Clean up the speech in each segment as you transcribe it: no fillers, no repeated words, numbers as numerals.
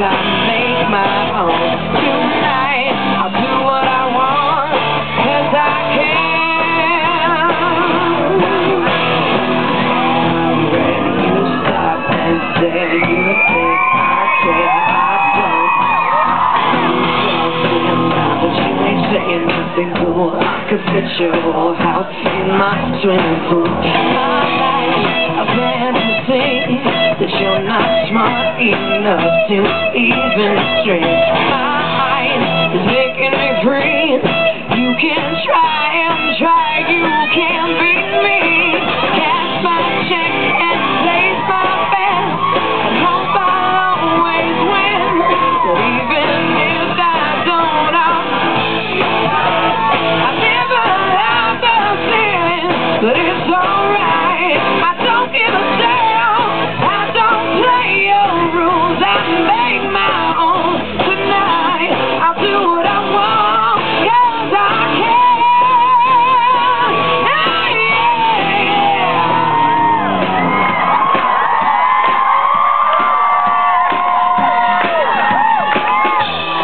I make my own. Tonight, I'll do what I want, 'cause I can. I'm ready to stop and say you think I care. I don't. I'm talking about, but you ain't saying nothing cool. I could fit your whole house in my swimming pool. My life, a fantasy that you're not smart enough to even stretch. My eyes is making me freeze. You can try and try, you can't beat me. Cash my check and place my bet, and hope I'll always win. But even if I don't, I never have the feeling, but it's alright. I don't give a damn. I don't play your rules. I make my own. Tonight, I'll do what I want, 'cause I can.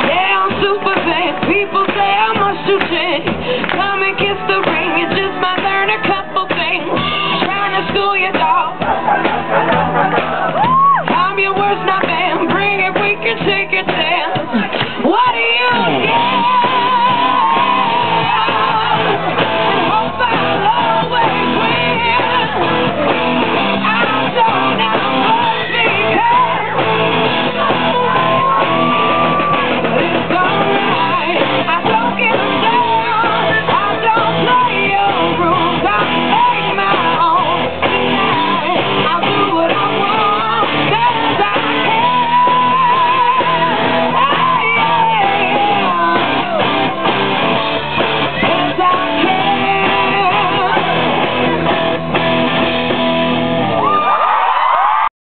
Yeah, I'm super bad. People say I'm much too thick. Come and kiss the ring. You just might learn a couple things. Trying to school your dog.